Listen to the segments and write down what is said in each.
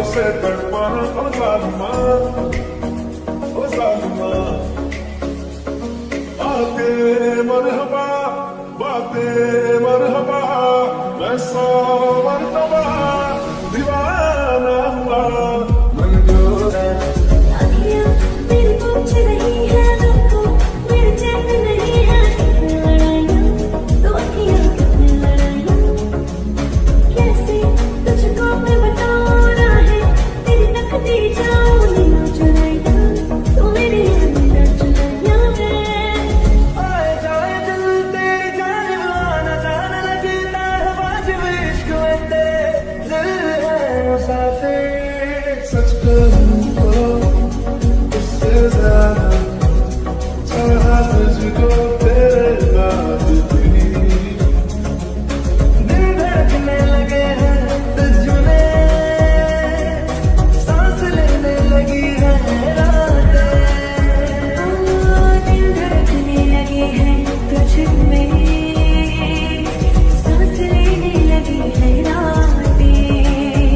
से तड़पाना ओ जालिमा, ओ जालिमा। बातें मरहबा, बातें मरहबा, मैं 100 मरतबा दीवाना हुआ। मन जो है आँखियाँ मेरी पूछ रही है तुमको, मेरे चैन नहीं है। कितनी लड़ाइयाँ तो आँखियाँ, कितनी लड़ाइयाँ। कैसे तुझको मैं बताना है, तेरी तकती जाऊँ नींद चुराइयाँ, तू मेरी नींद चुराइयाँ है। आए जाए दिल तेरी जान ना जान लगता है वाजिब इश्क में तेरे दिल है मुसाफिर। सच कहूँ तो उससे ज्यादा चाहा तुझको तेरे बाद भी। दिल धड़कने लगे हैं तुझ में, सांस लेने लगी है रातें। दिल धड़कने लगे हैं तुझ में, सांस लेने लगी है रातें।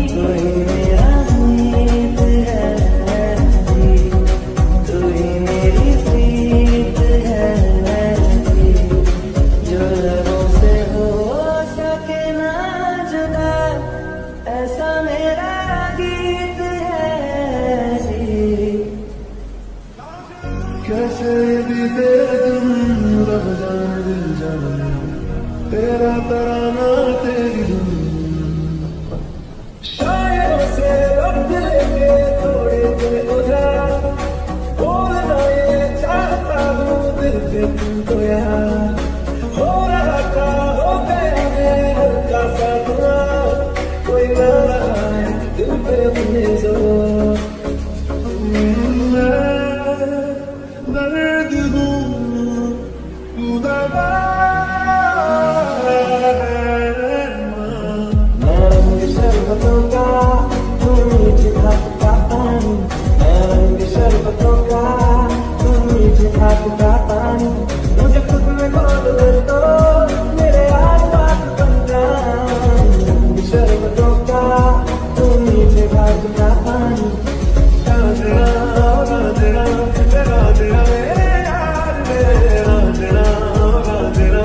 तू ही मेरा मीत है जी, तू ही मेरी प्रीत है जी, जो लबों से हो सके ना जुदा, ऐसा मेरा गीत है जी। कैसे भी तेरे दिन रब जाने दिल जाने, तेरा तराना तेरी धुन। शायरों से रब्त लेके थोड़े दिन उधार, बोलना ये चाहता हूँ दिल से तुमको यार। हो रहा था हो गया है हल्का सा गुनाह, कोई ना रहा है दिल पे अपने जोर। मैं दर्द हूँ तू दवा है माँ। मैं रंग शरबतों का, तू मीठी खाक का पानी। मैं रंग शरबतों का, तू मीठी खाक का पानी। मुझे खुद में खोल दे तो मेरे आसपास बन जा। रंग शरबतों का, तू मीठी खाक का पानी। रांझना रांझना रांझना मेरे यार मेरे, रांझना रांझना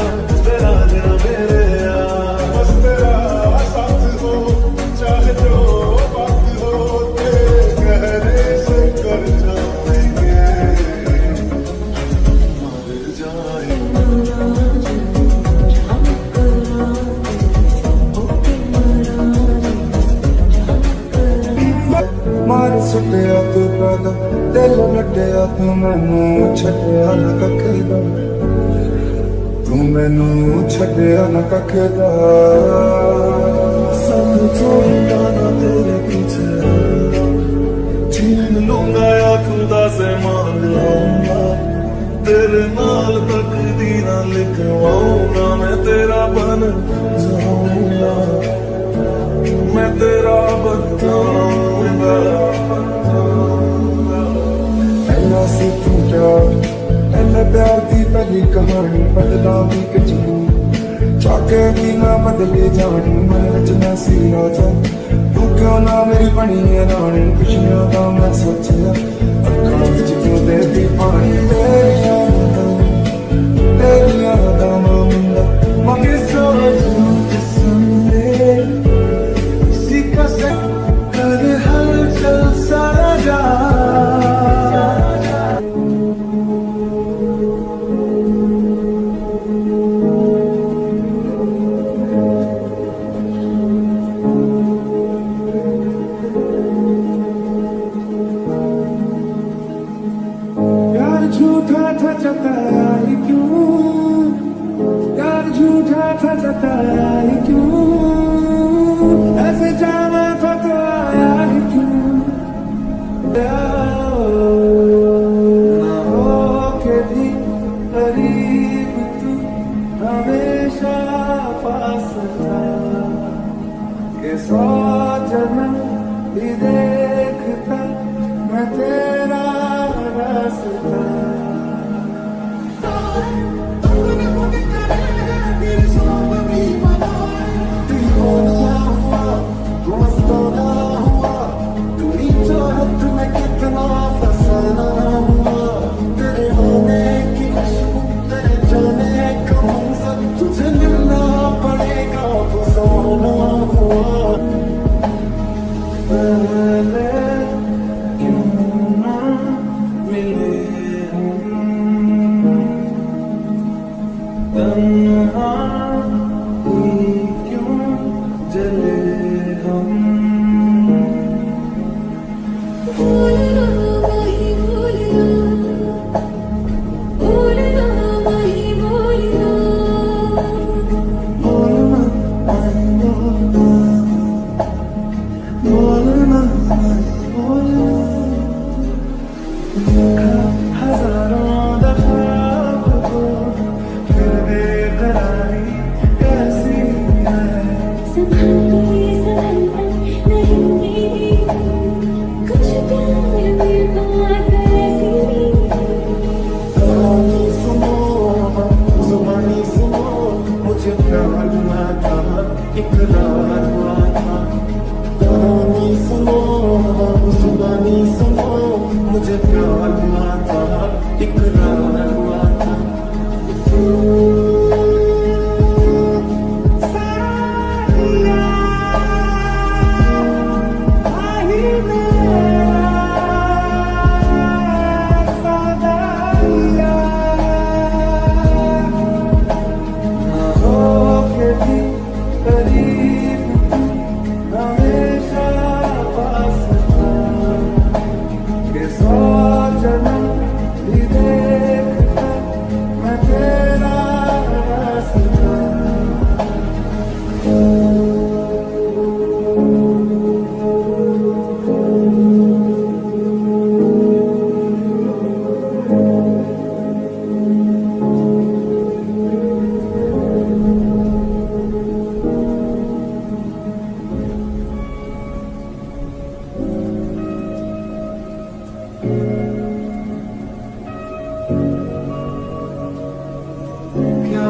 रांझना मेरे यार। बस तेरा साथ हो चाहे जो बात हो, तेरे कहने से कर जाएंगे मर जाएंगे। मार सुटिया तू पैदा, दिल लटिया तू मैनू छड्डिया ना कखेदा, तू मैनू छड्डिया ना कखेदा। सब छोड़ूंगा ना तेरे पीछे, छीन लूंगा या खुदा से मांग लूंगा, तेरे नाल तक दीना लिखवाऊंगा। मैं तेरा बन जाऊंगा, मैं तेरा बन जाऊंगा। पहला सी तू प्यार, पहले प्यार दी पहली कहानी, बदला भी कचू चाके भी ना बदले जानी। मन विच मैं सी राजा, तू क्यों ना मेरी बनी है रानी। खुशियां दा मैं सोचिया, अखां विच क्यों देती पानी। तेरी यादां मुंडा मगे सोचूं जिसने किसी का से कर हलचल सारा जा। यार झूठा था जताया ही क्यों, यार झूठा था जताया ही क्यों। ऐसे जाना था तो आया ही क्यों। ना होके भी करीब तू हमेशा पास था, ये 100 जन्म भी देखता मैं तेरा रास्ता।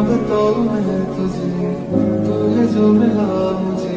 बताऊं मैं तुझे, तू है जो मिला मुझे